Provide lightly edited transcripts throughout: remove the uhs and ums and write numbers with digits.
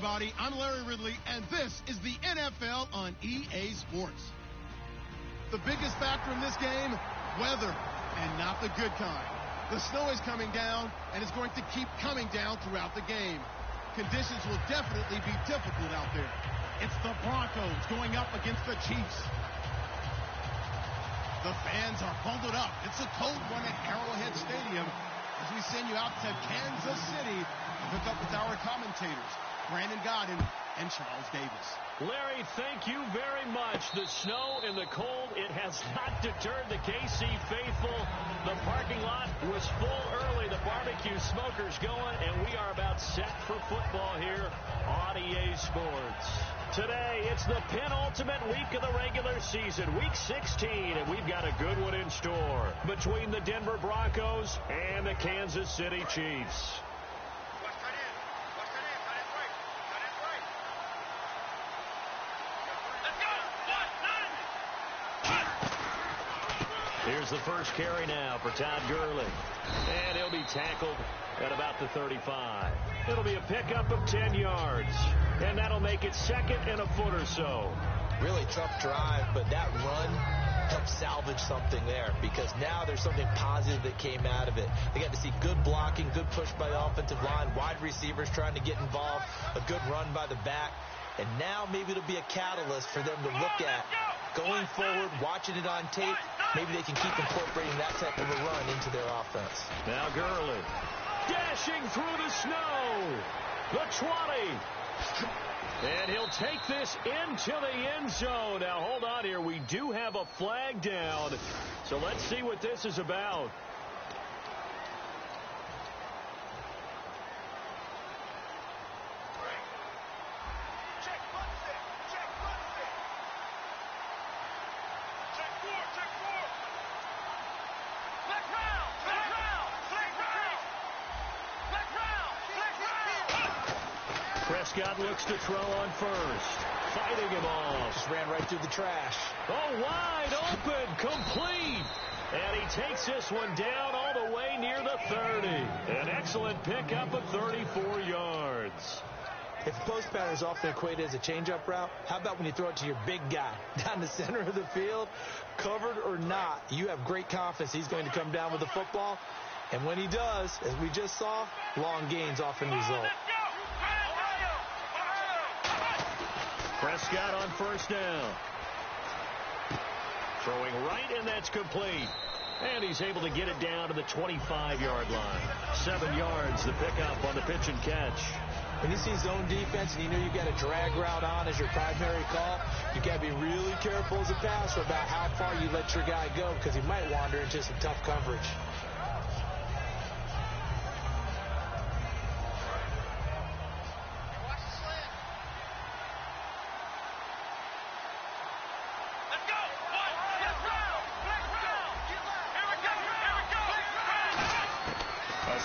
everybody. I'm Larry Ridley, and this is the NFL on EA Sports. The biggest factor in this game, weather, and not the good kind. The snow is coming down, and it's going to keep coming down throughout the game. Conditions will definitely be difficult out there. It's the Broncos going up against the Chiefs. The fans are bundled up. It's a cold one at Arrowhead Stadium as we send you out to Kansas City to hook up with our commentators, Brandon Godden and Charles Davis. Larry, thank you very much. The snow and the cold, it has not deterred the KC faithful. The parking lot was full early. The barbecue smokers going, and we are about set for football here on EA Sports. Today, it's the penultimate week of the regular season, week 16, and we've got a good one in store between the Denver Broncos and the Kansas City Chiefs. Here's the first carry now for Todd Gurley. And he'll be tackled at about the 35. It'll be a pickup of 10 yards. And that'll make it second and a foot or so. Really tough drive, but that run helped salvage something there because now there's something positive that came out of it. They got to see good blocking, good push by the offensive line, wide receivers trying to get involved, a good run by the back. And now maybe it'll be a catalyst for them to look at going forward, watching it on tape. Maybe they can keep incorporating that type of a run into their offense. Now Gurley dashing through the snow. The 20. And he'll take this into the end zone. Now hold on here. We do have a flag down. So let's see what this is about. Prescott looks to throw on first. Fighting him off. Just ran right through the trash. Oh, wide open. Complete. And he takes this one down all the way near the 30. An excellent pickup of 34 yards. If post pattern is often equated as a change-up route, how about when you throw it to your big guy down the center of the field? Covered or not, you have great confidence he's going to come down with the football. And when he does, as we just saw, long gains often result. Prescott on first down. Throwing right, and that's complete. And he's able to get it down to the 25-yard line. 7 yards, the pickup on the pitch and catch. When you see zone defense and you know you've got a drag route on as your primary call, you got to be really careful as a passer about how far you let your guy go because he might wander into some tough coverage.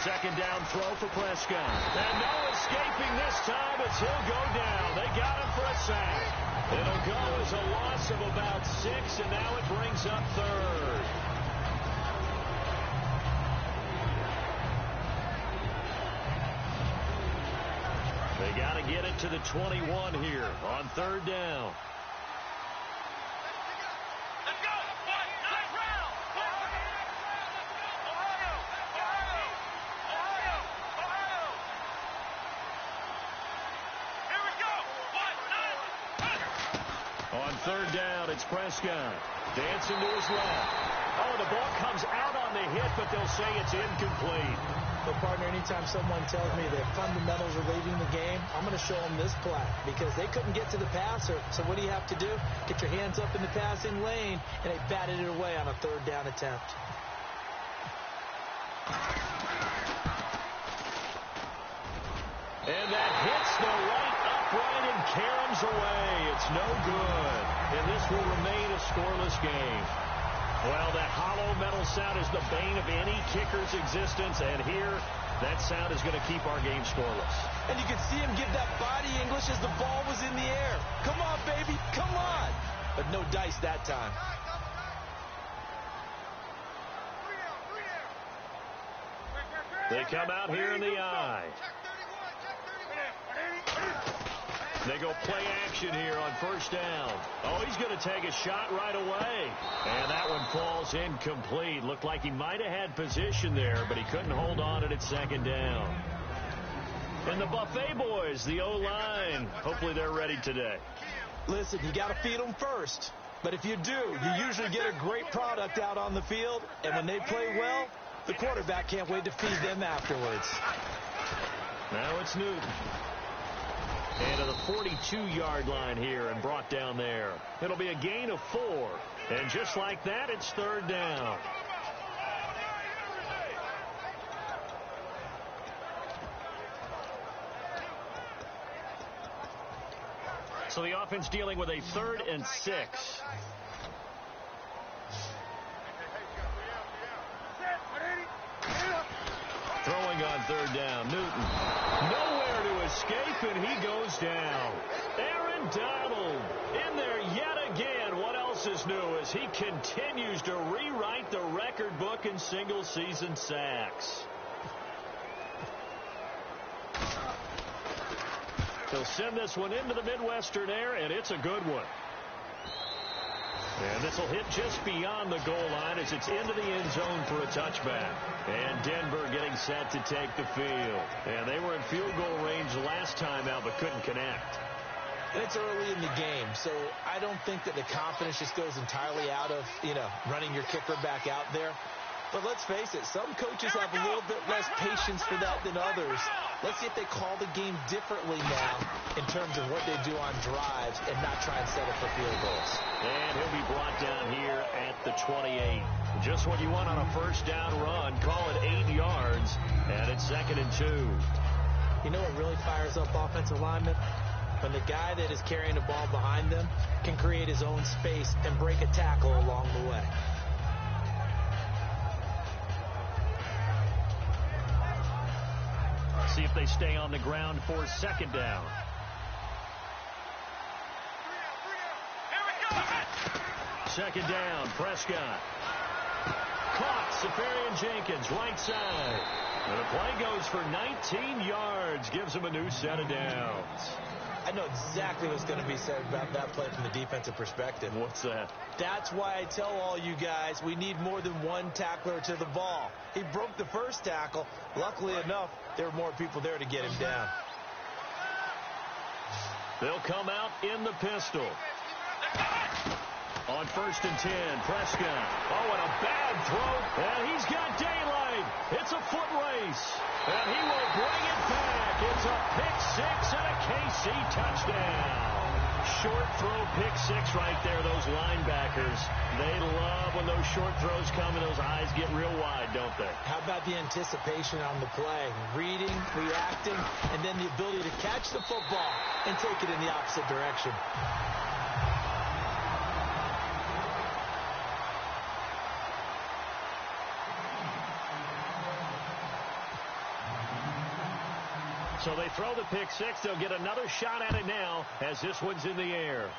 Second down throw for Prescott. And no escaping this time as he'll go down. They got him for a sack. It'll go as a loss of about 6, and now it brings up third. They got to get it to the 21 here on third down. On third down, it's Prescott. Dancing to his left. Oh, the ball comes out on the hit, but they'll say it's incomplete. Well, partner, anytime someone tells me that fundamentals are leaving the game, I'm going to show them this play because they couldn't get to the passer. So what do you have to do? Get your hands up in the passing lane, and they batted it away on a third down attempt. And that hits the right upright and caroms away. It's no good. And this will remain a scoreless game. Well, that hollow metal sound is the bane of any kicker's existence. And here, that sound is going to keep our game scoreless. And you can see him give that body English as the ball was in the air. Come on, baby. Come on. But no dice that time. They come out here in the eye. They go play action here on first down. Oh, he's going to take a shot right away. And that one falls incomplete. Looked like he might have had position there, but he couldn't hold on at second down. And the Buffet boys, the O-line, hopefully they're ready today. Listen, you got to feed them first. But if you do, you usually get a great product out on the field. And when they play well, the quarterback can't wait to feed them afterwards. Now it's Newton. And to the 42-yard line here and brought down there. It'll be a gain of 4. And just like that, it's third down. So the offense dealing with a 3rd and 6. Throwing on third down, Newton. Nowhere to escape, and he goes down. Aaron Donald in there yet again. What else is new as he continues to rewrite the record book in single-season sacks. He'll send this one into the Midwestern air, and it's a good one. And this will hit just beyond the goal line as it's into the end zone for a touchback. And Denver getting set to take the field. And they were in field goal range last time out but couldn't connect. And it's early in the game, so I don't think that the confidence just goes entirely out of, running your kicker back out there. But let's face it, some coaches have a little bit less patience for that than others. Let's see if they call the game differently now in terms of what they do on drives and not try and settle for field goals. And he'll be brought down here at the 28. Just what you want on a first down run. Call it 8 yards, and it's 2nd and 2. You know what really fires up offensive linemen? When the guy that is carrying the ball behind them can create his own space and break a tackle along the way. See if they stay on the ground for 2nd down. Second down, Prescott. Caught, Safarian-Jenkins, right side. And the play goes for 19 yards, gives him a new set of downs. I know exactly what's going to be said about that play from the defensive perspective. What's that? That's why I tell all you guys we need more than one tackler to the ball. He broke the first tackle. Luckily enough, there were more people there to get him down. They'll come out in the pistol. On 1st and 10, Prescott. Oh, and a bad throw. And he's got daylight. It's a foot race. And he will bring it back. It's a pick 6 and a KC touchdown. Short throw, pick 6 right there. Those linebackers, they love when those short throws come and those eyes get real wide, don't they? How about the anticipation on the play? Reading, reacting, and then the ability to catch the football and take it in the opposite direction. So they throw the pick 6. They'll get another shot at it now as this one's in the air.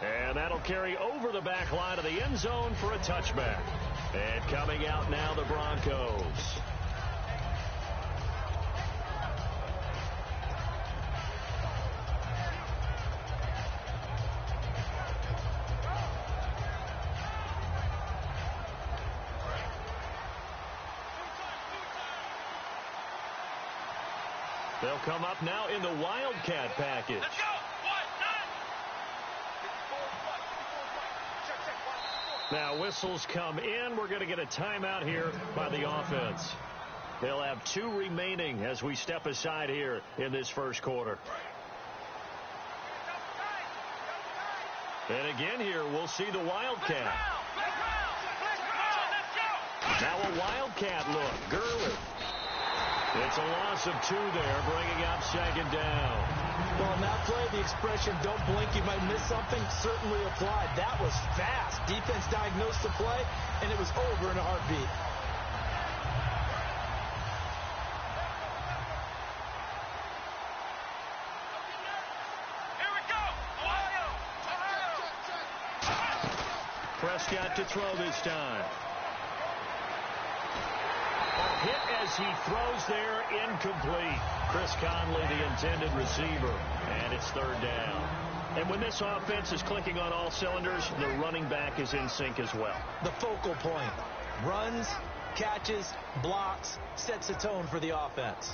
And that'll carry over the back line of the end zone for a touchback. And coming out now, the Broncos. They'll come up now in the Wildcat package. Let's go. 1, 9. Now whistles come in. We're going to get a timeout here by the offense. They'll have 2 remaining as we step aside here in this first quarter. And again here, we'll see the Wildcat. Now a Wildcat look. Gurley. It's a loss of 2 there, bringing up 2nd down. Well, in that play, the expression, don't blink, you might miss something, certainly applied. That was fast. Defense diagnosed the play, and it was over in a heartbeat. Prescott to throw this time. hit as he throws there, incomplete. Chris Conley, the intended receiver, and it's third down. And when this offense is clicking on all cylinders, the running back is in sync as well. The focal point. Runs, catches, blocks, sets the tone for the offense.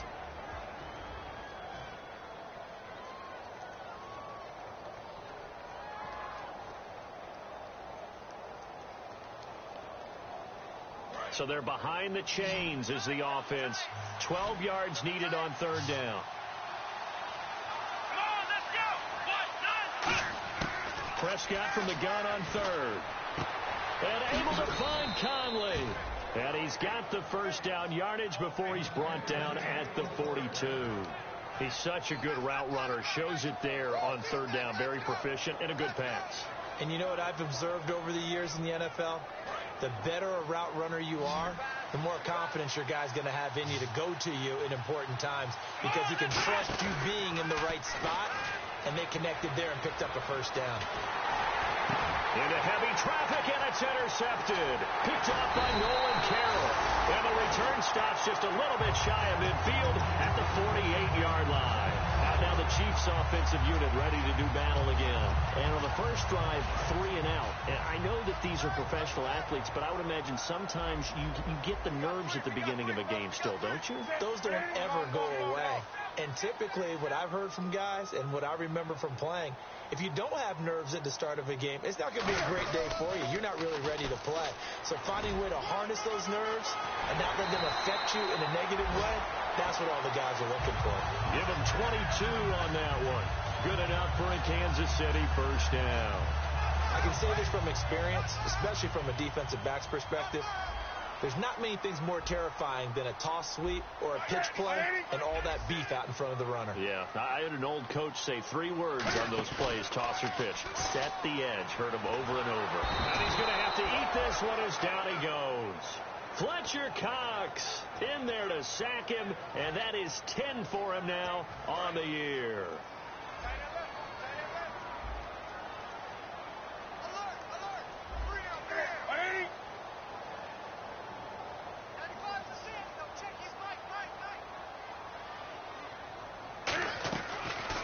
So they're behind the chains as the offense. 12 yards needed on third down. Prescott from the gun on third. And able to find Conley. And he's got the first down yardage before he's brought down at the 42. He's such a good route runner. Shows it there on third down. Very proficient and a good pass. And you know what I've observed over the years in the NFL? The better a route runner you are, the more confidence your guy's going to have in you to go to you in important times because he can trust you being in the right spot, and they connected there and picked up a first down. Into heavy traffic, and it's intercepted. Picked off by Nolan Carroll. And the return stops just a little bit shy of midfield at the 48-yard line. Now the Chiefs offensive unit ready to do battle again. And on the first drive, 3 and out. And I know that these are professional athletes, but I would imagine sometimes you get the nerves at the beginning of a game still, don't you? Those don't ever go away. And typically what I've heard from guys and what I remember from playing, if you don't have nerves at the start of a game, it's not going to be a great day for you. You're not really ready to play. So finding a way to harness those nerves and not let them affect you in a negative way, that's what all the guys are looking for. Give them 22 on that one. Good enough for a Kansas City first down. I can say this from experience, especially from a defensive back's perspective. There's not many things more terrifying than a toss sweep or a pitch play and all that beef out in front of the runner. Yeah, I had an old coach say 3 words on those plays, toss or pitch. Set the edge. Heard him over and over. And he's going to have to eat this one as down he goes. Fletcher Cox in there to sack him, and that is 10 for him now on the year.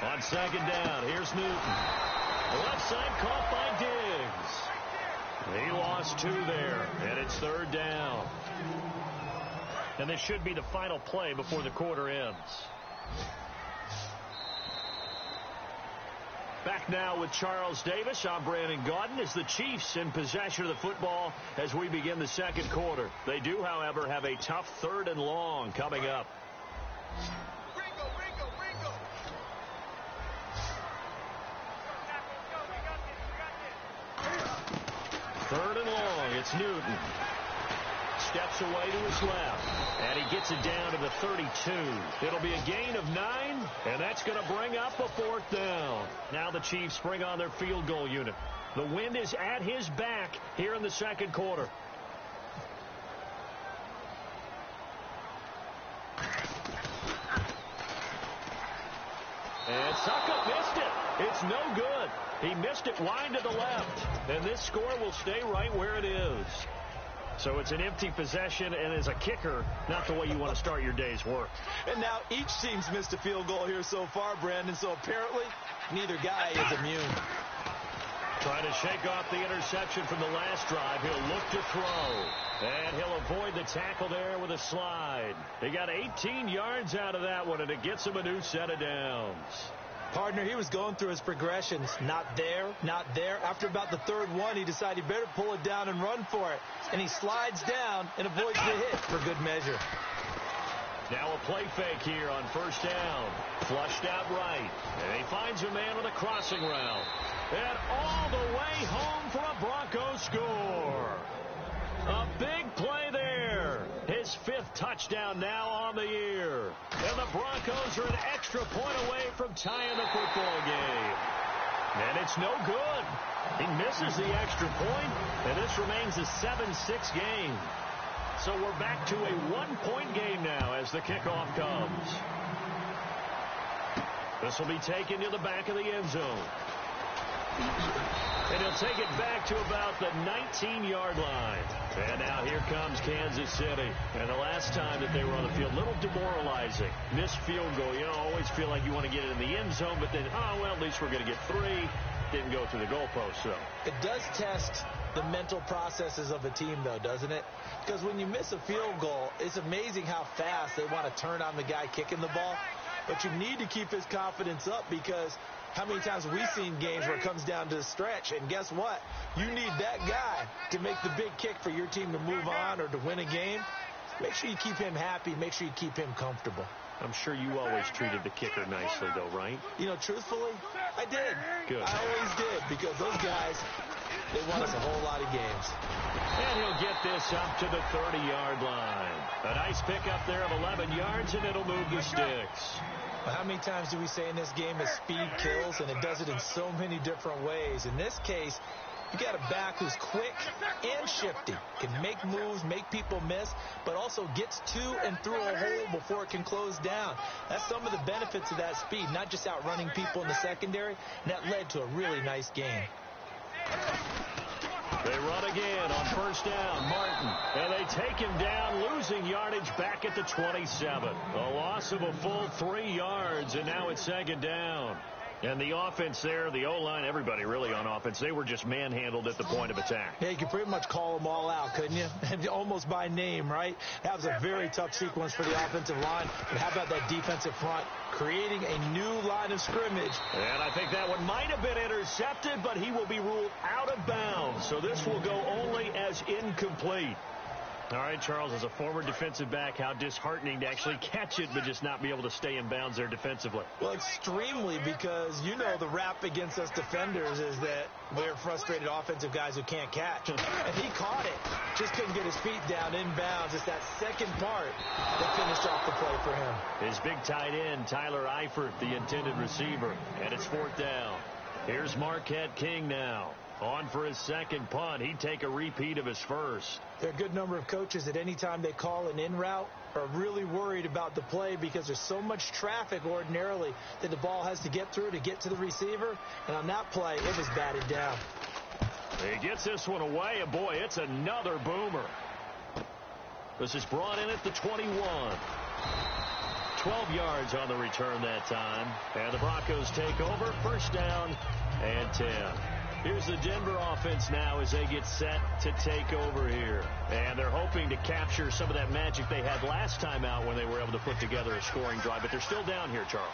On second down, here's Newton. Left side caught by Diggs. He lost 2 there, and it's third down. And this should be the final play before the quarter ends. Back now with Charles Davis. I'm Brandon Gaudin as the Chiefs in possession of the football as we begin the second quarter. They do, however, have a tough 3rd and long coming up. Third and long, it's Newton. Steps away to his left, and he gets it down to the 32. It'll be a gain of 9, and that's going to bring up a 4th down. Now the Chiefs bring on their field goal unit. The wind is at his back here in the second quarter. And Suckup missed it. It's no good. He missed it wide to the left. And this score will stay right where it is. So it's an empty possession, and as a kicker, not the way you want to start your day's work. And now each team's missed a field goal here so far, Brandon. So apparently, neither guy is immune. Trying to shake off the interception from the last drive. He'll look to throw. And he'll avoid the tackle there with a slide. He got 18 yards out of that one, and it gets him a new set of downs. Partner, he was going through his progressions. Not there, not there. After about the 3rd one, he decided he better pull it down and run for it. And he slides down and avoids the hit for good measure. Now a play fake here on first down. Flushed out right. And he finds a man with a crossing route. And all the way home for a Broncos score. A big play there. His 5th touchdown now on the year. And the Broncos are an extra point away from tying the football game. And it's no good. He misses the extra point, and this remains a 7-6 game. So we're back to a 1-point game now as the kickoff comes. This will be taken to the back of the end zone. And he'll take it back to about the 19-yard line. And now here comes Kansas City. And the last time that they were on the field, a little demoralizing. Missed field goal. You always feel like you want to get it in the end zone, but then, oh, well, at least we're going to get 3. Didn't go through the goalpost, though. It does test the mental processes of a team, though, doesn't it? Because when you miss a field goal, it's amazing how fast they want to turn on the guy kicking the ball. But you need to keep his confidence up, because how many times have we seen games where it comes down to the stretch, and guess what? You need that guy to make the big kick for your team to move on or to win a game. Make sure you keep him happy. Make sure you keep him comfortable. I'm sure you always treated the kicker nicely, though, right? You know, truthfully, I did. Good. I always did, because those guys, they won us a whole lot of games. And he'll get this up to the 30-yard line. A nice pickup there of 11 yards, and it'll move the sticks. How many times do we say in this game that speed kills, and it does it in so many different ways? In this case, you got a back who's quick and shifty, can make moves, make people miss, but also gets to and through a hole before it can close down. That's some of the benefits of that speed, not just outrunning people in the secondary, and that led to a really nice game. They run again on first down. Martin. And they take him down, losing yardage back at the 27. A loss of a full 3 yards, and now it's second down. And the offense there, the O-line, everybody really on offense, they were just manhandled at the point of attack. Yeah, you could pretty much call them all out, couldn't you? Almost by name, right? That was a very tough sequence for the offensive line. But how about that defensive front creating a new line of scrimmage? And I think that one might have been intercepted, but he will be ruled out of bounds. So this will go only as incomplete. All right, Charles, as a former defensive back, how disheartening to actually catch it but just not be able to stay in bounds there defensively. Well, extremely, because you know the rap against us defenders is that we're frustrated offensive guys who can't catch. And he caught it, just couldn't get his feet down in bounds. It's that second part that finished off the play for him. His big tight end, Tyler Eifert, the intended receiver, and it's fourth down. Here's Marquette King now. On for his second punt. He'd take a repeat of his first. There are a good number of coaches that any time they call an in route are really worried about the play, because there's so much traffic ordinarily that the ball has to get through to get to the receiver. And on that play, it was batted down. He gets this one away, and boy, it's another boomer. This is brought in at the 21. 12 yards on the return that time. And the Broncos take over. First down and 10. Here's the Denver offense now as they get set to take over here. And they're hoping to capture some of that magic they had last time out when they were able to put together a scoring drive. But they're still down here, Charles.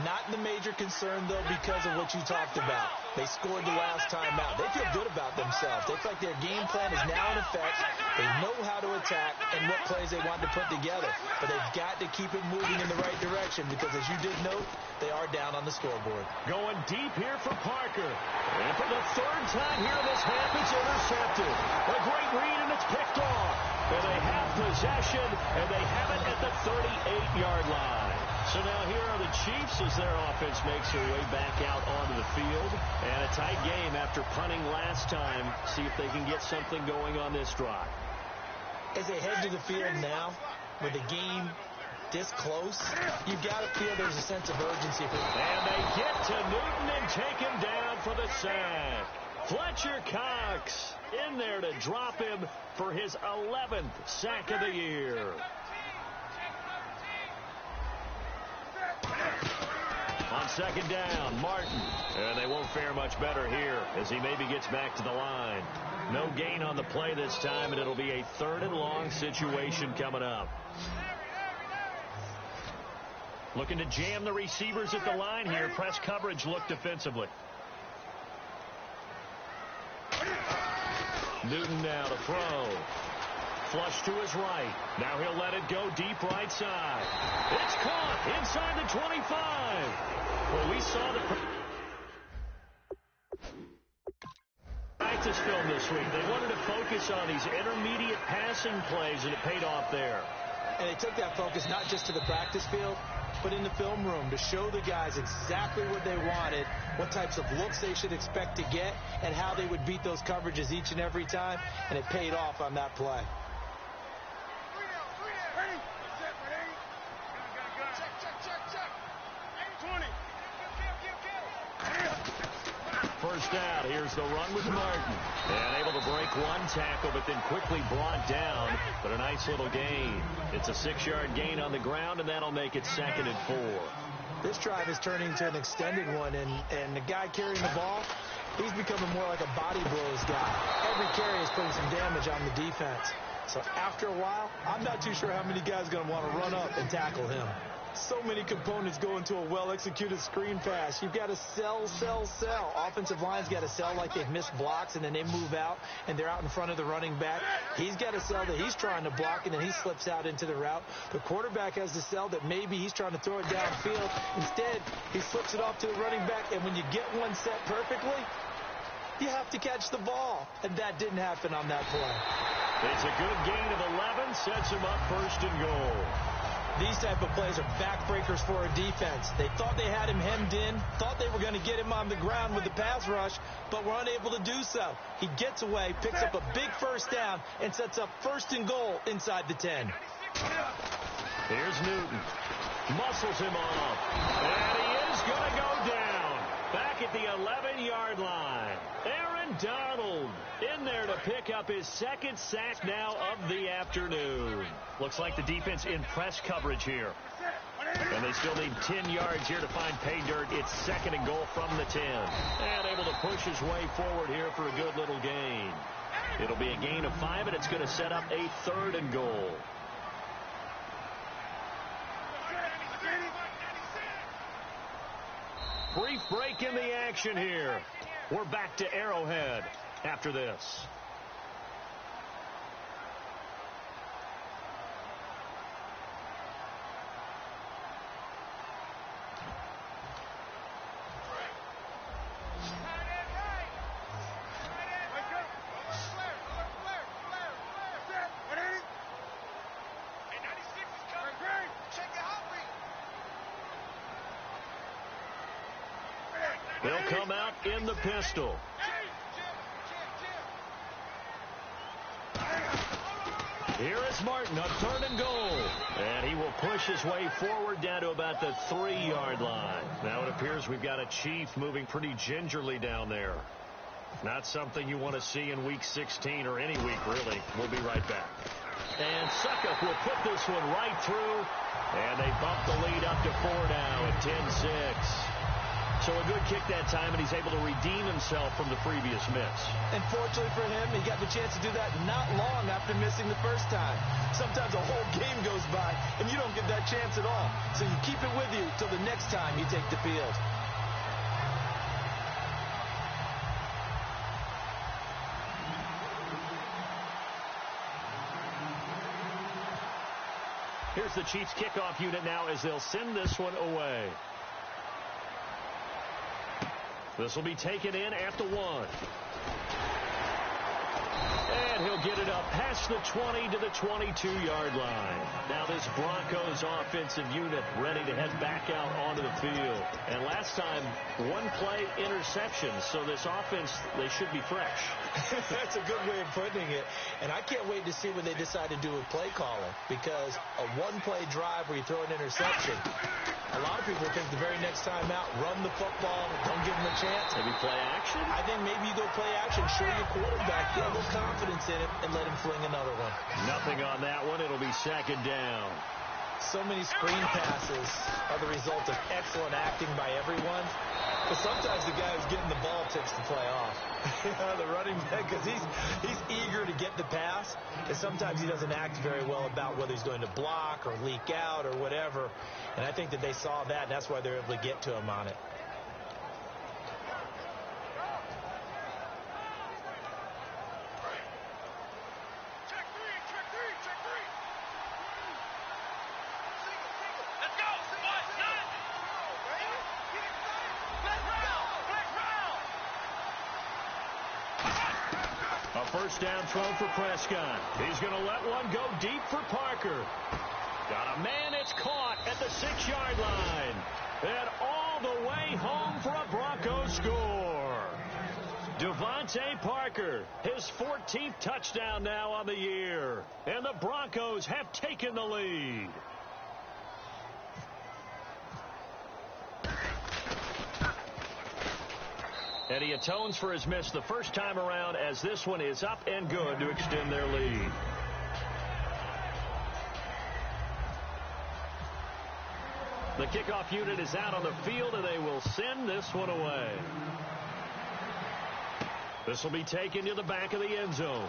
Not the major concern, though, because of what you talked about. They scored the last time out. They feel good about themselves. They feel like their game plan is now in effect. They know how to attack and what plays they want to put together. But they've got to keep it moving in the right direction, because, as you did note, they are down on the scoreboard. Going deep here for Parker. And for the third time here, this half is intercepted. A great read, and it's picked off. And they have possession, and they have it at the 38-yard line. So now here are the Chiefs as their offense makes their way back out onto the field. And a tight game after punting last time. See if they can get something going on this drive. As they head to the field now, with the game this close, you've got to feel there's a sense of urgency for them. And they get to Newton and take him down for the sack. Fletcher Cox in there to drop him for his 11th sack of the year. On second down, Martin. And they won't fare much better here as he maybe gets back to the line. No gain on the play this time, and it'll be a 3rd and long situation coming up. Looking to jam the receivers at the line here. Press coverage look defensively. Newton now to throw. Flush to his right. Now he'll let it go deep right side. It's caught inside the 25. Well, we saw the practice film this week. They wanted to focus on these intermediate passing plays, and it paid off there. And they took that focus not just to the practice field, but in the film room to show the guys exactly what they wanted, what types of looks they should expect to get, and how they would beat those coverages each and every time, and it paid off on that play. First first out. Here's the run with Martin. And able to break one tackle, but then quickly brought down. But a nice little gain. It's a 6-yard gain on the ground, and that'll make it 2nd and 4. This drive is turning into an extended one, and the guy carrying the ball, he's becoming more like a body blows guy. Every carry is putting some damage on the defense. So after a while, I'm not too sure how many guys are going to want to run up and tackle him. So many components go into a well-executed screen pass. You've got to sell. Offensive line's got to sell like they've missed blocks, and then they move out, and they're out in front of the running back. He's got to sell that he's trying to block, and then he slips out into the route. The quarterback has to sell that maybe he's trying to throw it downfield. Instead, he slips it off to the running back, and when you get one set perfectly, you have to catch the ball. And that didn't happen on that play. It's a good gain of 11, sets him up 1st and goal. These type of plays are backbreakers for a defense. They thought they had him hemmed in, thought they were going to get him on the ground with the pass rush, but were unable to do so. He gets away, picks up a big first down, and sets up 1st and goal inside the 10. Here's Newton. Muscles him off. And he is going to go down. Back at the 11-yard line. Aaron Donald in there to pick up his 2nd sack now of the afternoon. Looks like the defense in press coverage here. And they still need 10 yards here to find pay dirt. It's 2nd and goal from the 10. And able to push his way forward here for a good little gain. It'll be a gain of 5, and it's going to set up a 3rd and goal. Brief break in the action here. We're back to Arrowhead after this. They'll come out in the pistol. Here is Martin on 3rd and goal. And he will push his way forward down to about the 3-yard line. Now it appears we've got a Chief moving pretty gingerly down there. Not something you want to see in Week 16 or any week, really. We'll be right back. And Suckup will put this one right through. And they bump the lead up to 4 now at 10-6. So a good kick that time, and he's able to redeem himself from the previous miss. And fortunately for him, he got the chance to do that not long after missing the first time. Sometimes a whole game goes by, and you don't get that chance at all. So you keep it with you till the next time you take the field. Here's the Chiefs kickoff unit now as they'll send this one away. This will be taken in at the 1. And he'll get it up past the 20 to the 22-yard line. Now this Broncos offensive unit ready to head back out onto the field. And last time, 1-play interception. So this offense, they should be fresh. That's a good way of putting it. And I can't wait to see what they decide to do with play calling. Because a 1-play drive where you throw an interception, a lot of people think the very next time out, run the football, don't give them a chance. Maybe play action? I think maybe you go play action, show your quarterback, get a little confidence in it, and let him fling another one. Nothing on that one. It'll be 2nd down. So many screen passes are the result of excellent acting by everyone. But sometimes the guy who's getting the ball takes the play off. The running back, because he's eager to get the pass, and sometimes he doesn't act very well about whether he's going to block or leak out or whatever. And I think that they saw that, and that's why they're able to get to him on it. First down throw for Prescott. He's going to let one go deep for Parker. Got a man, it's caught at the 6-yard line. And all the way home for a Broncos score. Devontae Parker, his 14th touchdown now on the year. And the Broncos have taken the lead. And he atones for his miss the first time around, as this one is up and good to extend their lead. The kickoff unit is out on the field, and they will send this one away. This will be taken to the back of the end zone.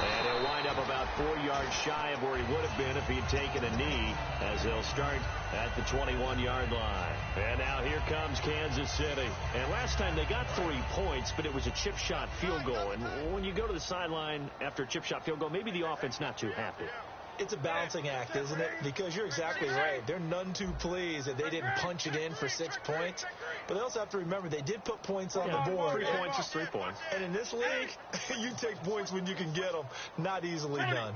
And he'll wind up about 4 yards shy of where he would have been if he had taken a knee, as they'll start at the 21-yard line. And now here comes Kansas City. And last time they got 3 points, but it was a chip shot field goal. And when you go to the sideline after a chip shot field goal, maybe the offense not too happy. It's a balancing act, isn't it? Because you're exactly right. They're none too pleased that they didn't punch it in for 6 points. But they also have to remember they did put points on the board. 3 points is 3 points. And in this league, you take points when you can get them. Not easily done.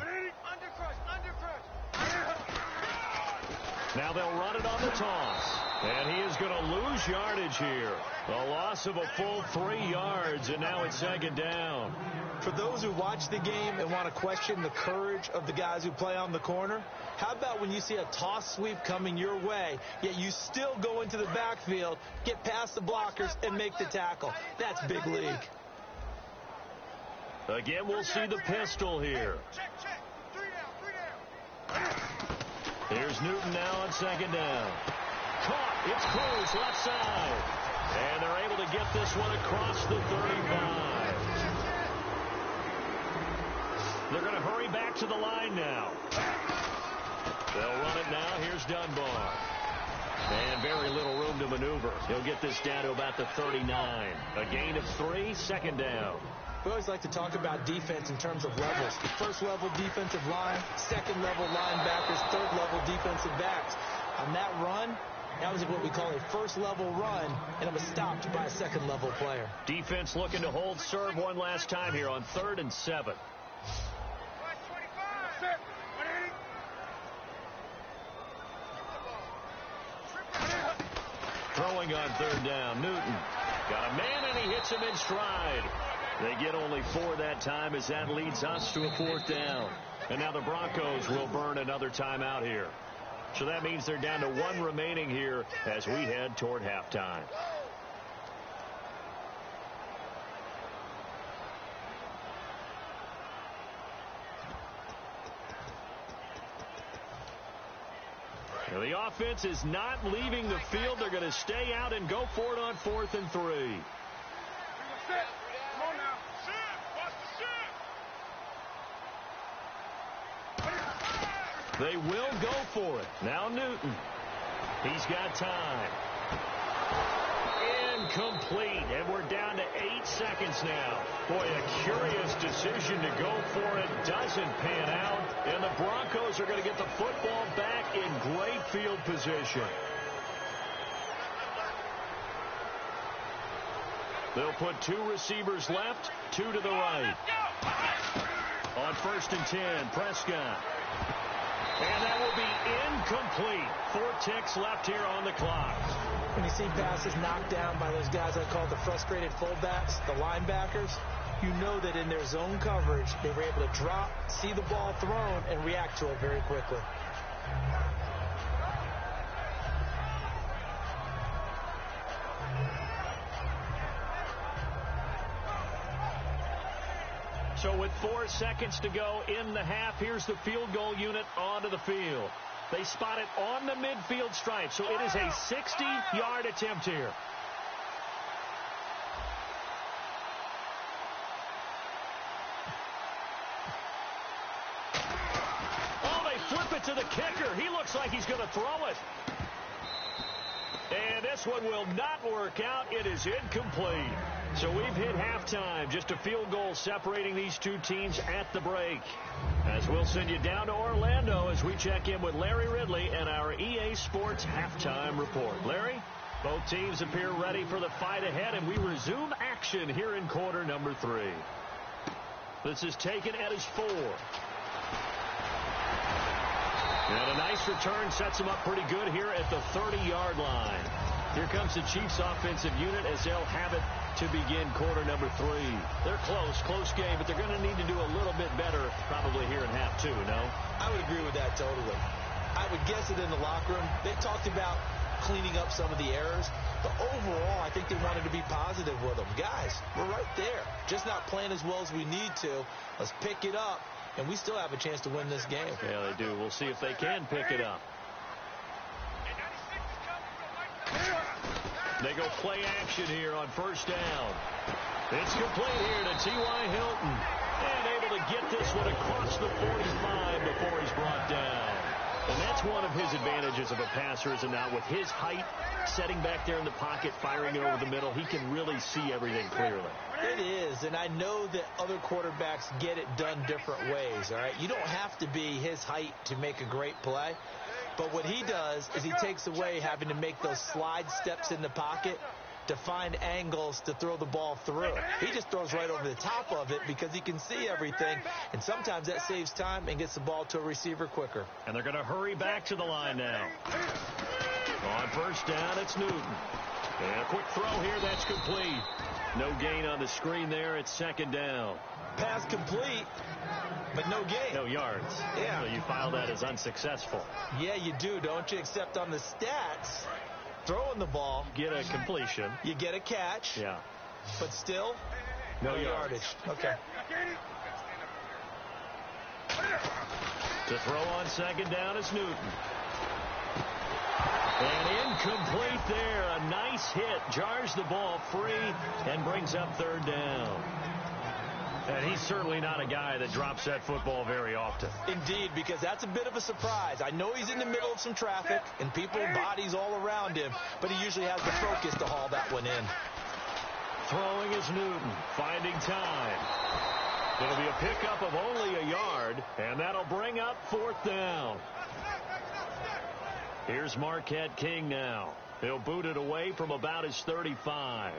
Now they'll run it on the toss. And he is going to lose yardage here. A loss of a full 3 yards, and now it's second down. For those who watch the game and want to question the courage of the guys who play on the corner, how about when you see a toss sweep coming your way, yet you still go into the backfield, get past the blockers, and make the tackle? That's big league. Again, we'll see the pistol here. Here's Newton now on second down. Caught. It's close left side. And they're able to get this one across the 35. They're going to hurry back to the line now. They'll run it now. Here's Dunbar. And very little room to maneuver. He'll get this down to about the 39. A gain of 3, second down. We always like to talk about defense in terms of levels. First level defensive line, second level linebackers, third level defensive backs. On that run, that was what we call a first level run, and it was stopped by a second level player. Defense looking to hold serve one last time here on 3rd and 7. Throwing on 3rd down, Newton. Got a man, and he hits him in stride. They get only 4 that time, as that leads us to a 4th down. And now the Broncos will burn another timeout here. So that means they're down to 1 remaining here as we head toward halftime. Now the offense is not leaving the field. They're going to stay out and go for it on 4th and 3. They will go for it. Now Newton. He's got time. Incomplete. And we're down to 8 seconds now. Boy, a curious decision to go for it. Doesn't pan out. And the Broncos are going to get the football back in great field position. They'll put 2 receivers left, 2 to the right. On 1st and 10, Prescott. And that will be incomplete. 4 ticks left here on the clock. When you see passes knocked down by those guys I call the frustrated fullbacks, the linebackers, you know that in their zone coverage, they were able to drop, see the ball thrown, and react to it very quickly. So with 4 seconds to go in the half, here's the field goal unit onto the field. They spot it on the midfield stripe, so it is a 60-yard attempt here. Oh, they flip it to the kicker. He looks like he's going to throw it. And this one will not work out. It is incomplete. So we've hit halftime. Just a field goal separating these 2 teams at the break. As we'll send you down to Orlando as we check in with Larry Ridley and our EA Sports halftime report. Larry, both teams appear ready for the fight ahead, and we resume action here in quarter number 3. This is taken at his 4. And a nice return sets him up pretty good here at the 30-yard line. Here comes the Chiefs offensive unit as they'll have it to begin quarter number 3. They're close game, but they're going to need to do a little bit better probably here in half 2, no? I would agree with that totally. I would guess that in the locker room, they talked about cleaning up some of the errors. But overall, I think they wanted to be positive with him. Guys, we're right there. Just not playing as well as we need to. Let's pick it up, and we still have a chance to win this game. Yeah, they do. We'll see if they can pick it up. They go play action here on first down. It's complete here to T.Y. Hilton. And able to get this one across the 45 before he's brought down. And that's one of his advantages of a passer, is it not? With his height, setting back there in the pocket, firing it over the middle, he can really see everything clearly. It is, and I know that other quarterbacks get it done different ways, all right? You don't have to be his height to make a great play. But what he does is he takes away having to make those slide steps in the pocket to find angles to throw the ball through. He just throws right over the top of it because he can see everything, and sometimes that saves time and gets the ball to a receiver quicker. And they're going to hurry back to the line now. On first down, it's Newton. And a quick throw here, that's complete. No gain on the screen there. It's second down. Pass complete, but no gain. No yards. Yeah. So you file that as unsuccessful. Yeah, you do, don't you? Except on the stats, throwing the ball, get a completion. You get a catch. Yeah. But still, no yardage. Okay. To throw on second down is Newton. And incomplete there. A nice hit. Jars the ball free and brings up third down. And he's certainly not a guy that drops that football very often. Indeed, because that's a bit of a surprise. I know he's in the middle of some traffic and people, bodies all around him, but he usually has the focus to haul that one in. Throwing is Newton, finding time. It'll be a pickup of only a yard, and that'll bring up fourth down. Here's Marquette King now. He'll boot it away from about his 35.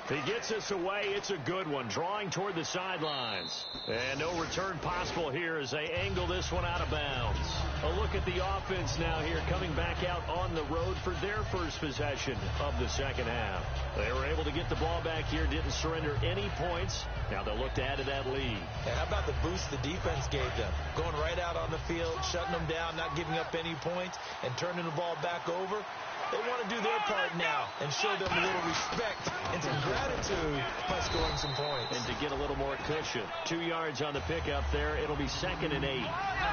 He gets us away. It's a good one. Drawing toward the sidelines. And no return possible here as they angle this one out of bounds. A look at the offense now here, coming back out on the road for their first possession of the second half. They were able to get the ball back here, didn't surrender any points. Now they'll look to add to that lead. And how about the boost the defense gave them? Going right out on the field, shutting them down, not giving up any points, and turning the ball back over. They want to do their part now and show them a little respect and some gratitude by scoring some points. And to get a little more cushion. 2 yards on the pickup there. It'll be 2nd and 8.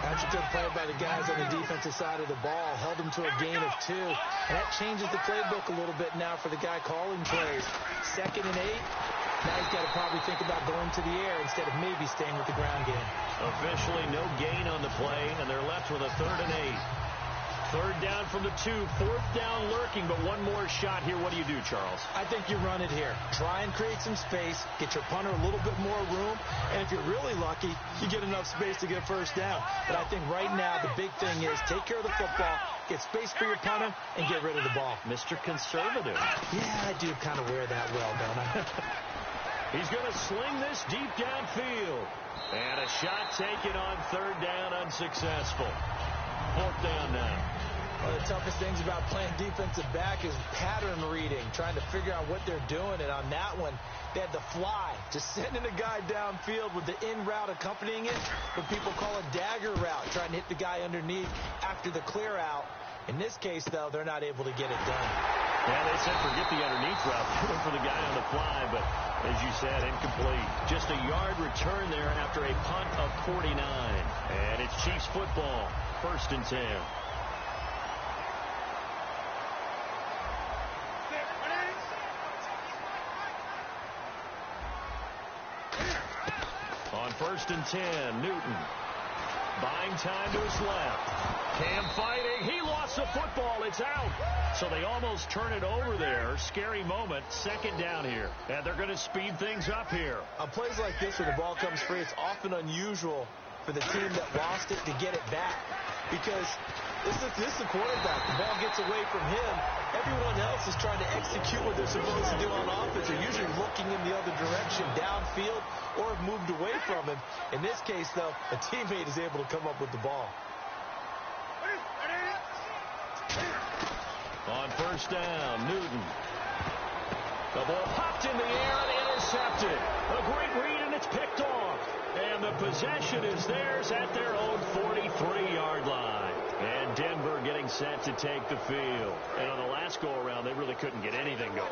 That's a good play by the guys on the defensive side of the ball. Held them to a gain of 2. And that changes the playbook a little bit now for the guy calling plays. 2nd and 8. Now he's got to probably think about going to the air instead of maybe staying with the ground game. Officially no gain on the play, and they're left with a 3rd and 8. 3rd down from the 2, 4th down lurking, but one more shot here. What do you do, Charles? I think you run it here. Try and create some space, get your punter a little bit more room, and if you're really lucky, you get enough space to get a first down. But I think right now the big thing is take care of the football, get space for your punter, and get rid of the ball. Mr. Conservative. Yeah, I do kind of wear that well, don't I? He's going to sling this deep downfield. And a shot taken on 3rd down, unsuccessful. 4th down now. One of the toughest things about playing defensive back is pattern reading, trying to figure out what they're doing. And on that one, they had the fly, just sending a guy downfield with the in route accompanying it, what people call a dagger route, trying to hit the guy underneath after the clear out. In this case, though, they're not able to get it done. Yeah, they said forget the underneath route, put for the guy on the fly, but as you said, incomplete. Just a yard return there after a punt of 49. And it's Chiefs football, 1st and 10. On 1st and 10, Newton buying time to his left. Cam fighting. He lost the football. It's out. So they almost turn it over there. Scary moment. 2nd down here. And they're going to speed things up here. On plays like this where the ball comes free, it's often unusual for the team that lost it to get it back. Because this is the quarterback. The ball gets away from him. Everyone else is trying to execute what they're supposed to do on offense. They're usually looking in the other direction, downfield, or have moved away from him. In this case, though, a teammate is able to come up with the ball. On 1st down, Newton. The ball popped in the air and intercepted. A great read, and it's picked off. And the possession is theirs at their own 43-yard line. And Denver getting set to take the field. And on the last go-around, they really couldn't get anything going.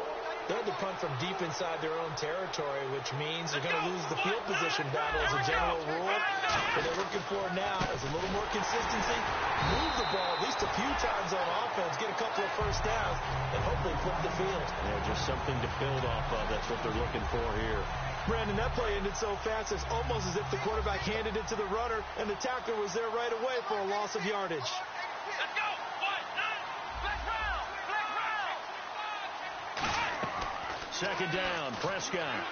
They had to punt from deep inside their own territory, which means they're going to lose the field position battle as a general rule. What they're looking for now is a little more consistency, move the ball at least a few times on offense, get a couple of first downs, and hopefully flip the field. Yeah, just something to build off of. That's what they're looking for here. Brandon, that play ended so fast, it's almost as if the quarterback handed it to the runner, and the tackler was there right away for a loss of yardage. Let's go! Second down, Prescott.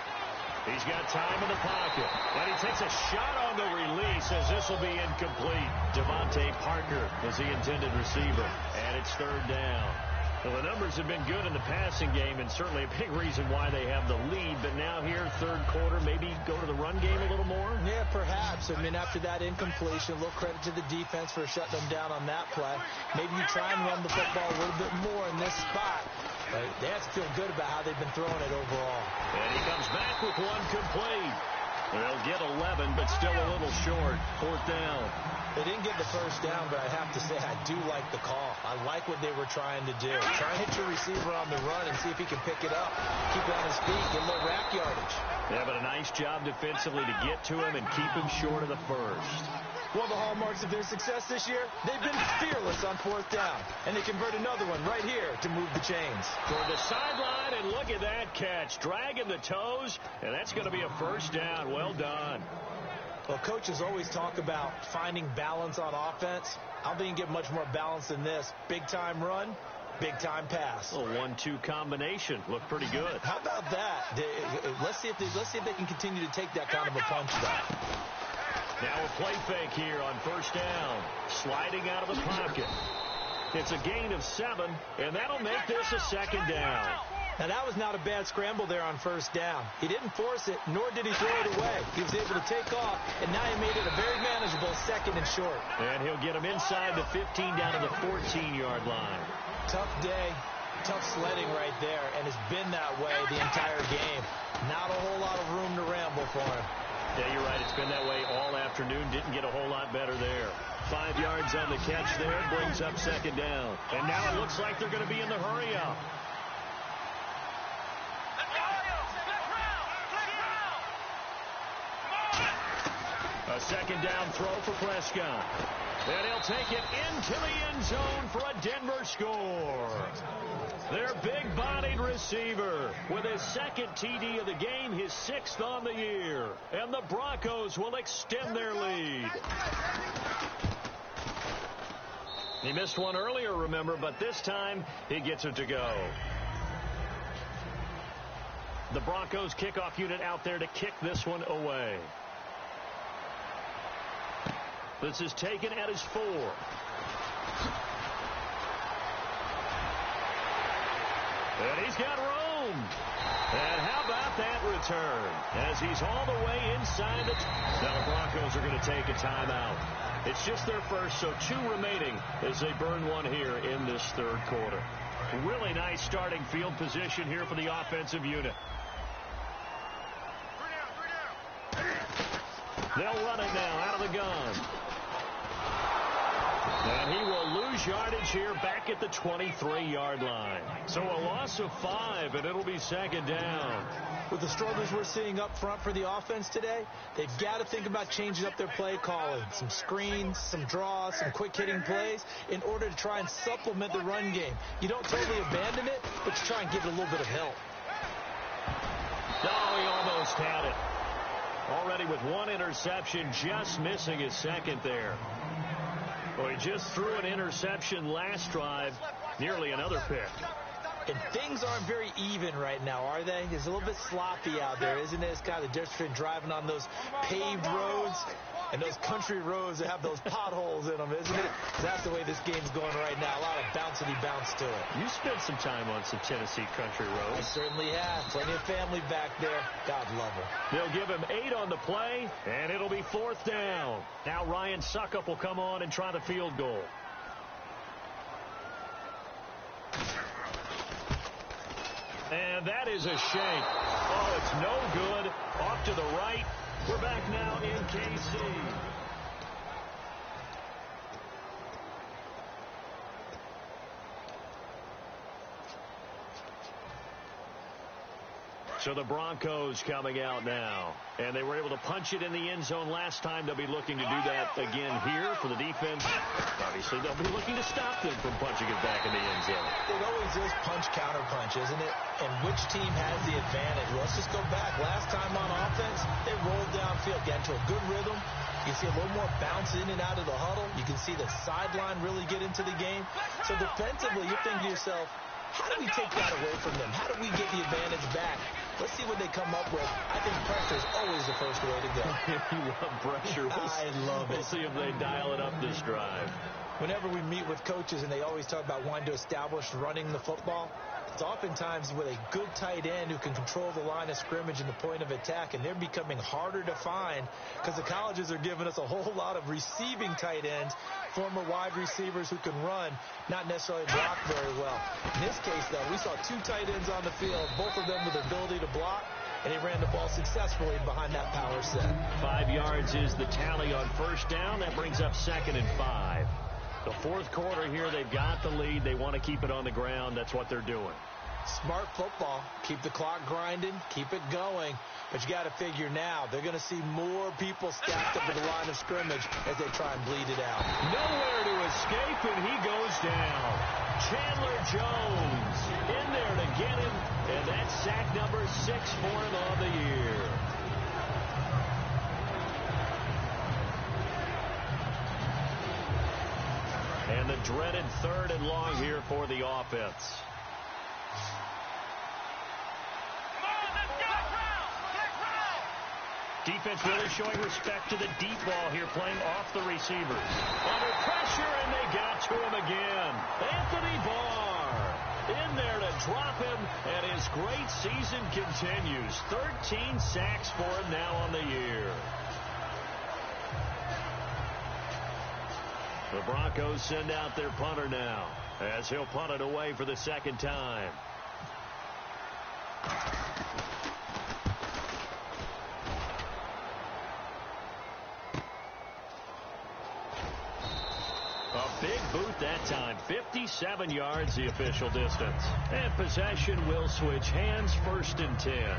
He's got time in the pocket. And he takes a shot on the release as this will be incomplete. Devontae Parker was the intended receiver. And it's third down. Well, the numbers have been good in the passing game, and certainly a big reason why they have the lead. But now here, third quarter, maybe go to the run game a little more? Yeah, perhaps. I mean, after that incompletion, a little credit to the defense for shutting them down on that play. Maybe you try and run the football a little bit more in this spot. But they have to feel good about how they've been throwing it overall. And he comes back with one complete. They'll get 11, but still a little short. Fourth down. They didn't get the first down, but I have to say I do like the call. I like what they were trying to do. Try and hit your receiver on the run and see if he can pick it up. Keep it on his feet, get a little rack yardage. Yeah, but a nice job defensively to get to him and keep him short of the first. One of the hallmarks of their success this year, they've been fearless on fourth down. And they convert another one right here to move the chains. Toward the sideline, and look at that catch. Dragging the toes, and that's going to be a first down. Well done. Well, coaches always talk about finding balance on offense. I don't think you can get much more balance than this. Big-time run, big-time pass. A 1-2 combination. Looked pretty good. How about that? Let's see if they can continue to take that kind of a punch, though. Now a play fake here on first down. Sliding out of the pocket. It's a gain of 7, and that'll make this a second down. Now, that was not a bad scramble there on first down. He didn't force it, nor did he throw it away. He was able to take off, and now he made it a very manageable second and short. And he'll get him inside the 15 down to the 14-yard line. Tough day, tough sledding right there, and it's been that way the entire game. Not a whole lot of room to ramble for him. Yeah, you're right. It's been that way all afternoon. Didn't get a whole lot better there. 5 yards on the catch there. Brings up second down. And now it looks like they're going to be in the hurry-up. A second down throw for Prescott. And he'll take it into the end zone for a Denver score. Their big-bodied receiver with his second TD of the game, his 6th on the year. And the Broncos will extend their lead. He missed one earlier, remember, but this time he gets it to go. The Broncos kickoff unit out there to kick this one away. This is taken at his 4. And he's got room. And how about that return? As he's all the way inside the... Now the Broncos are going to take a timeout. It's just their first, so 2 remaining as they burn one here in this third quarter. Really nice starting field position here for the offensive unit. They'll run it now out of the gun. And he will lose yardage here back at the 23-yard line. So a loss of 5, and it'll be second down. With the struggles we're seeing up front for the offense today, they've got to think about changing up their play calling. Some screens, some draws, some quick-hitting plays in order to try and supplement the run game. You don't totally abandon it, but you try and give it a little bit of help. Oh, he almost had it. Already with 1 interception, just missing his second there. Well, he just threw an interception last drive, nearly another pick. And things aren't very even right now, are they? It's a little bit sloppy out there, isn't it? It's kind of the difference between driving on those paved roads and those country roads that have those potholes in them, isn't it? That's the way this game's going right now. A lot of bouncy bounce to it. You spent some time on some Tennessee country roads. I certainly have. Plenty of family back there. God love them. They'll give him 8 on the play, and it'll be 4th down. Now Ryan Suckup will come on and try the field goal. And that is a shake. Oh, it's no good. Off to the right. We're back now in KC. So the Broncos coming out now. And they were able to punch it in the end zone last time. They'll be looking to do that again here for the defense. Obviously, they'll be looking to stop them from punching it back in the end zone. It always is punch-counter-punch, isn't it? And which team has the advantage? Let's just go back. Last time on offense, they rolled downfield, got into a good rhythm. You see a little more bounce in and out of the huddle. You can see the sideline really get into the game. So defensively, you think to yourself, how do we take that away from them? How do we get the advantage back? Let's see what they come up with. I think pressure is always the first way to go. You love pressure. I love it. We'll see if they dial it up this drive. Whenever we meet with coaches and they always talk about wanting to establish running the football, it's oftentimes with a good tight end who can control the line of scrimmage and the point of attack, and they're becoming harder to find because the colleges are giving us a whole lot of receiving tight ends, former wide receivers who can run, not necessarily block very well. In this case, though, we saw two tight ends on the field, both of them with the ability to block, and he ran the ball successfully behind that power set. 5 yards is the tally on first down. That brings up 2nd and 5. The fourth quarter here, they've got the lead. They want to keep it on the ground. That's what they're doing. Smart football. Keep the clock grinding. Keep it going. But you got to figure now, they're going to see more people stacked up at the line of scrimmage as they try and bleed it out. Nowhere to escape, and he goes down. Chandler Jones in there to get him, and that's sack number 6 for him on the year. And the dreaded 3rd and long here for the offense. Defense really showing respect to the deep ball here, playing off the receivers. Under pressure, and they got to him again. Anthony Barr in there to drop him, and his great season continues. 13 sacks for him now on the year. The Broncos send out their punter now, as he'll punt it away for the 2nd time. A big boot that time. 57 yards the official distance. And possession will switch hands, 1st and 10.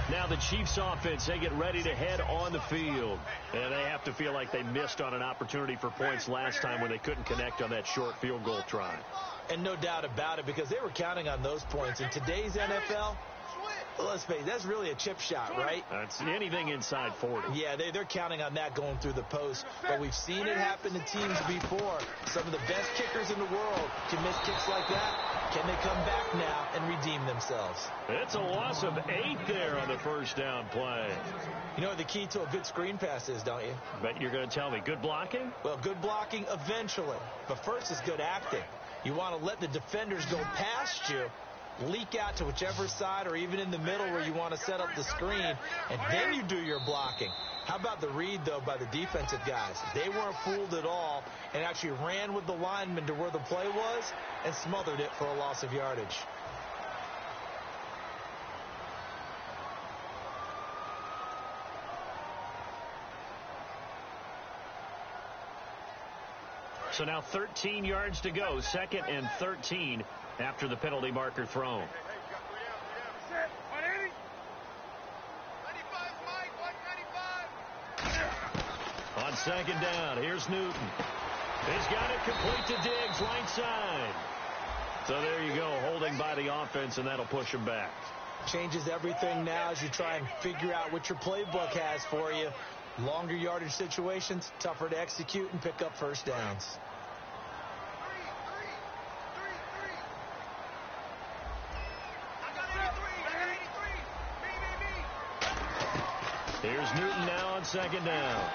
Now the Chiefs offense, they get ready to head on the field. And they have to feel like they missed on an opportunity for points last time when they couldn't connect on that short field goal try. And no doubt about it, because they were counting on those points. In today's NFL, let's face it, that's really a chip shot, right? That's anything inside 40. Yeah, they're counting on that going through the post. But we've seen it happen to teams before. Some of the best kickers in the world can miss kicks like that. Can they come back now and redeem themselves? It's a loss of 8 there on the first down play. You know what the key to a good screen pass is, don't you? Bet you're going to tell me. Good blocking? Well, good blocking eventually. But first is good acting. You want to let the defenders go past you, leak out to whichever side or even in the middle where you want to set up the screen, and then you do your blocking. How about the read, though, by the defensive guys? They weren't fooled at all and actually ran with the lineman to where the play was and smothered it for a loss of yardage. So now 13 yards to go, 2nd and 13 after the penalty marker thrown. On 2nd down, here's Newton. He's got it complete to Diggs, right side. So there you go, holding by the offense, and that'll push him back. Changes everything now as you try and figure out what your playbook has for you. Longer yardage situations, tougher to execute and pick up first downs. Here's Newton now on 2nd down.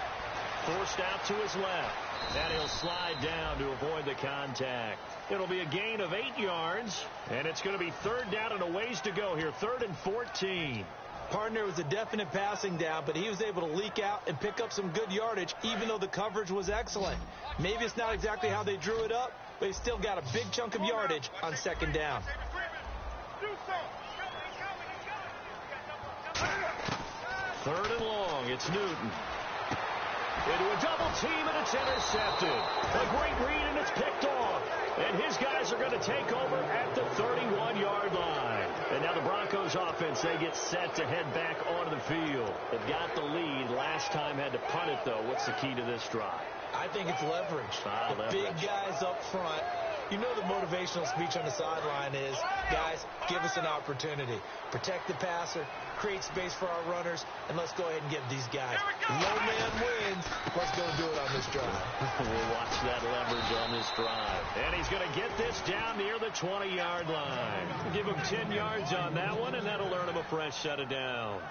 Forced out to his left. And he'll slide down to avoid the contact. It'll be a gain of 8 yards. And it's going to be 3rd down and a ways to go here. 3rd and 14. Partner was a definite passing down, but he was able to leak out and pick up some good yardage, even though the coverage was excellent. Maybe it's not exactly how they drew it up, but he still got a big chunk of yardage on 2nd down. 3rd and long long. It's Newton. Into a double team, and it's intercepted. A great read, and it's picked off. And his guys are going to take over at the 31-yard line. And now the Broncos offense, they get set to head back onto the field. They've got the lead. Last time had to punt it, though. What's the key to this drive? I think it's leverage. The big guys up front. You know the motivational speech on the sideline is, guys, give us an opportunity. Protect the passer, create space for our runners, and let's go ahead and give these guys. Low man wins. Let's go do it on this drive. We'll watch that leverage on this drive. And he's going to get this down near the 20-yard line. Give him 10 yards on that one, and that'll earn him a fresh set of downs.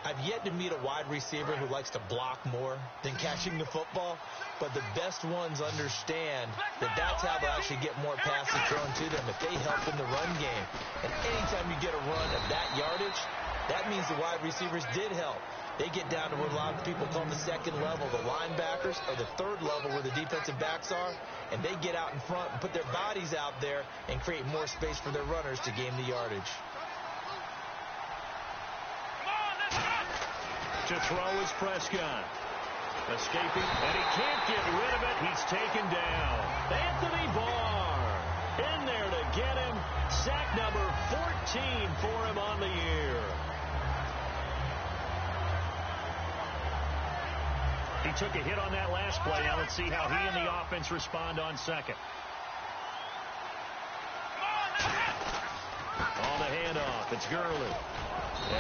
I've yet to meet a wide receiver who likes to block more than catching the football, but the best ones understand that that's how they'll actually get more passes thrown to them if they help in the run game. And anytime you get a run of that yardage, that means the wide receivers did help. They get down to what a lot of people call the second level, the linebackers, or the third level where the defensive backs are, and they get out in front and put their bodies out there and create more space for their runners to gain the yardage. To throw is Prescott. Escaping, and he can't get rid of it. He's taken down. Anthony Barr in there to get him. Sack number 14 for him on the year. He took a hit on that last play. Now let's see how he and the offense respond on second. On the handoff, it's Gurley.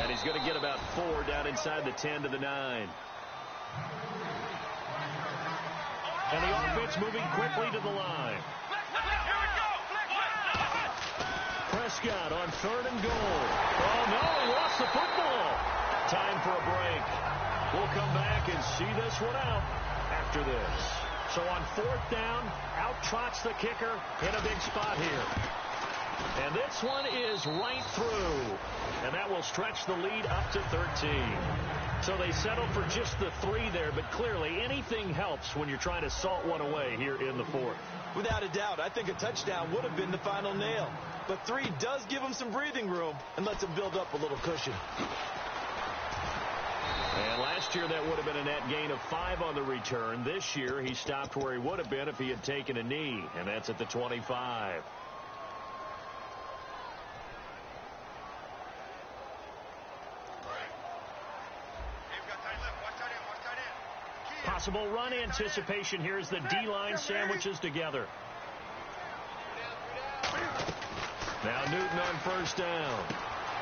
And he's going to get about 4 down inside the 10 to the 9. And the offense moving quickly to the line. Prescott on 3rd and goal. Oh, no, he lost the football. Time for a break. We'll come back and see this one out after this. So on 4th down, out trots the kicker in a big spot here. And this one is right through. And that will stretch the lead up to 13. So they settle for just the 3 there, but clearly anything helps when you're trying to salt one away here in the 4th. Without a doubt, I think a touchdown would have been the final nail. But 3 does give him some breathing room and lets him build up a little cushion. And last year that would have been a net gain of 5 on the return. This year he stopped where he would have been if he had taken a knee, and that's at the 25. Possible run anticipation here as the D-line sandwiches together. Now Newton on 1st down.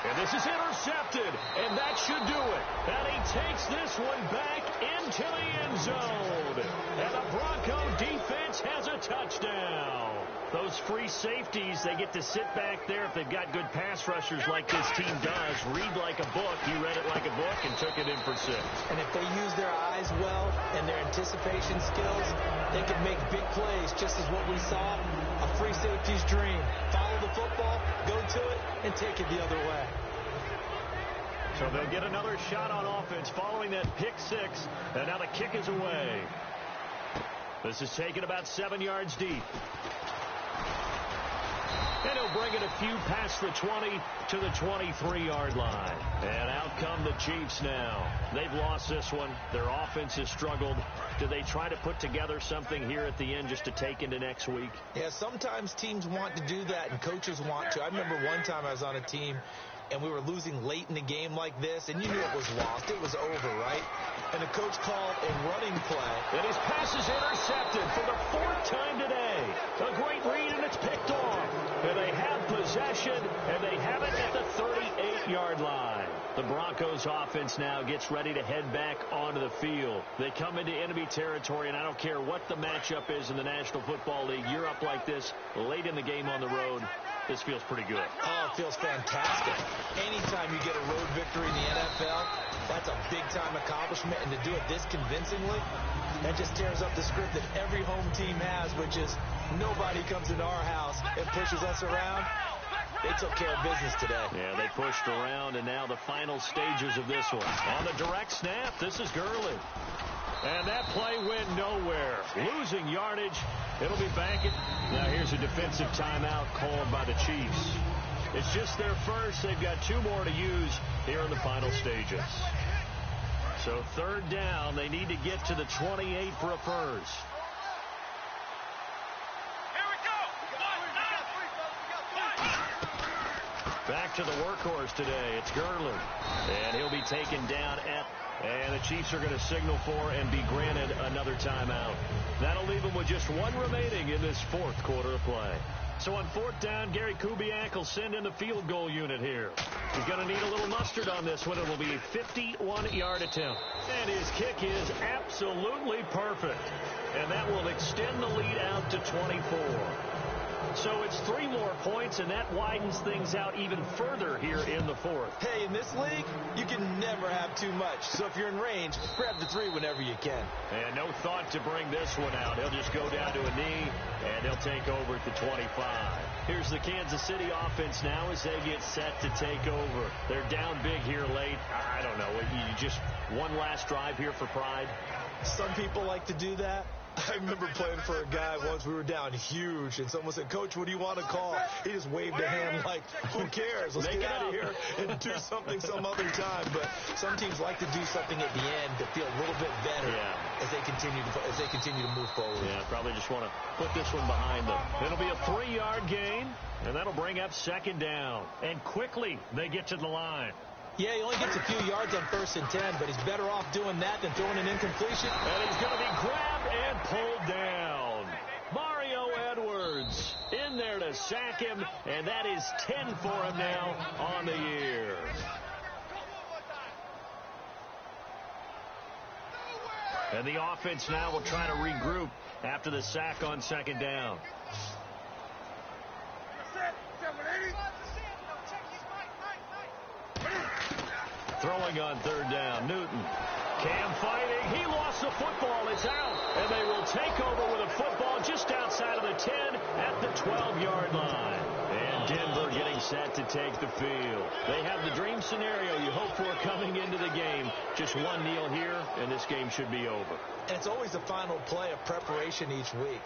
And this is intercepted, and that should do it. And he takes this one back into the end zone. And the Bronco defense has a touchdown. Those free safeties, they get to sit back there if they've got good pass rushers like this team does. Read like a book. He read it like a book and took it in for 6. And if they use their eyes well and their anticipation skills, they can make big plays, just as what we saw, a free safety's dream. Follow the football, go to it, and take it the other way. So they'll get another shot on offense following that pick 6, and now the kick is away. This is taken about 7 yards deep. And he'll bring it a few past the 20 to the 23-yard line. And out come the Chiefs now. They've lost this one. Their offense has struggled. Do they try to put together something here at the end just to take into next week? Yeah, sometimes teams want to do that and coaches want to. I remember one time I was on a team and we were losing late in the game like this, and you knew it was lost. It was over, right? And the coach called a running play. And his pass is intercepted for the 4th time today. A great read, and it's picked off. And they have possession, and they have it at the 38-yard line. The Broncos offense now gets ready to head back onto the field. They come into enemy territory, and I don't care what the matchup is in the National Football League. You're up like this late in the game on the road. This feels pretty good. Oh, it feels fantastic. Anytime you get a road victory in the NFL, that's a big-time accomplishment. And to do it this convincingly, that just tears up the script that every home team has, which is nobody comes into our house and pushes us around. They took care of business today. Yeah, they pushed around, and now the final stages of this one. On the direct snap, this is Gurley. And that play went nowhere. Losing yardage. It'll be back at... Now here's a defensive timeout called by the Chiefs. It's just their first. They've got 2 more to use here in the final stages. So third down, they need to get to the 28 for a first. Back to the workhorse today. It's Gurley. And he'll be taken down and the Chiefs are going to signal for and be granted another timeout. That'll leave them with just one remaining in this fourth quarter of play. So on fourth down, Gary Kubiak will send in the field goal unit here. He's going to need a little mustard on this one. It will be a 51-yard attempt. And his kick is absolutely perfect. And that will extend the lead out to 24. So it's 3 more points, and that widens things out even further here in the fourth. Hey, in this league, you can never have too much. So if you're in range, grab the 3 whenever you can. And no thought to bring this one out. He'll just go down to a knee, and they'll take over at the 25. Here's the Kansas City offense now as they get set to take over. They're down big here late. I don't know. You just one last drive here for pride? Some people like to do that. I remember playing for a guy once. We were down huge, and someone said, "Coach, what do you want to call?" He just waved a hand like, "Who cares? Let's get out of here and do something some other time." But some teams like to do something at the end to feel a little bit better as they continue to move forward. Yeah, probably just want to put this one behind them. It'll be a 3-yard gain, and that'll bring up second down. And quickly they get to the line. Yeah, he only gets a few yards on 1st and 10, but he's better off doing that than throwing an incompletion. And he's going to be grabbed and pulled down. Mario Edwards in there to sack him, and that is 10 for him now on the year. And the offense now will try to regroup after the sack on second down. Throwing on third down, Newton. Cam fighting. He lost the football. It's out. And they will take over with a football just outside of the 10 at the 12-yard line. And Denver getting set to take the field. They have the dream scenario you hope for coming into the game. Just one kneel here, and this game should be over. And it's always the final play of preparation each week.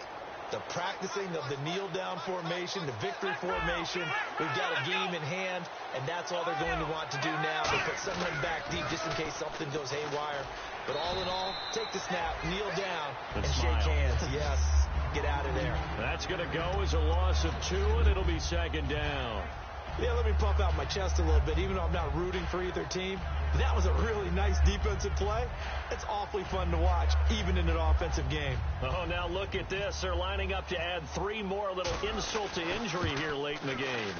The practicing of the kneel-down formation, the victory formation. We've got a game in hand, and that's all they're going to want to do now. They put someone back deep just in case something goes haywire. But all in all, take the snap, kneel down, and shake hands. Yes, get out of there. That's going to go as a loss of 2, and it'll be second down. Yeah, let me pump out my chest a little bit, even though I'm not rooting for either team. But that was a really nice defensive play. It's awfully fun to watch, even in an offensive game. Oh, now look at this. They're lining up to add 3 more, a little insult to injury here late in the game.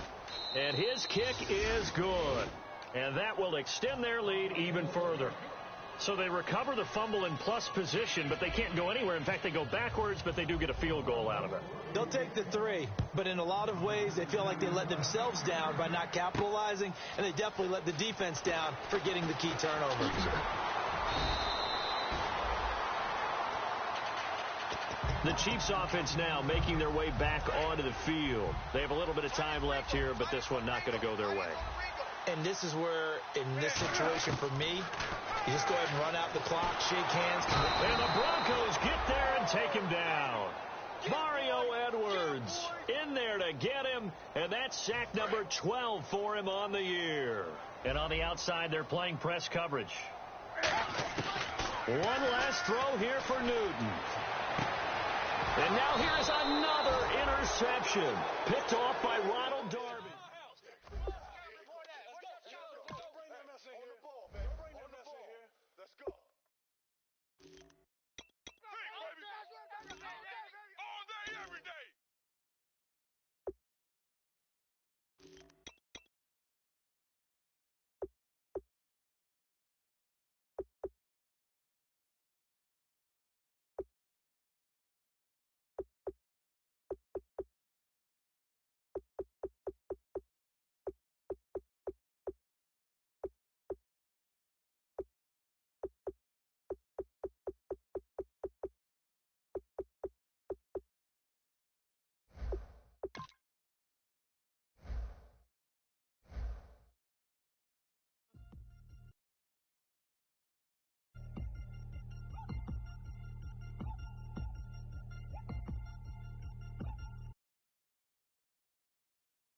And his kick is good. And that will extend their lead even further. So they recover the fumble in plus position, but they can't go anywhere. In fact, they go backwards, but they do get a field goal out of it. They'll take the 3, but in a lot of ways, they feel like they let themselves down by not capitalizing, and they definitely let the defense down for getting the key turnover. The Chiefs offense now making their way back onto the field. They have a little bit of time left here, but this one not going to go their way. And this is where, in this situation for me, you just go ahead and run out the clock, shake hands. And the Broncos get there and take him down. Mario Edwards in there to get him, and that's sack number 12 for him on the year. And on the outside, they're playing press coverage. One last throw here for Newton. And now here's another interception. Picked off by Ronald Darby.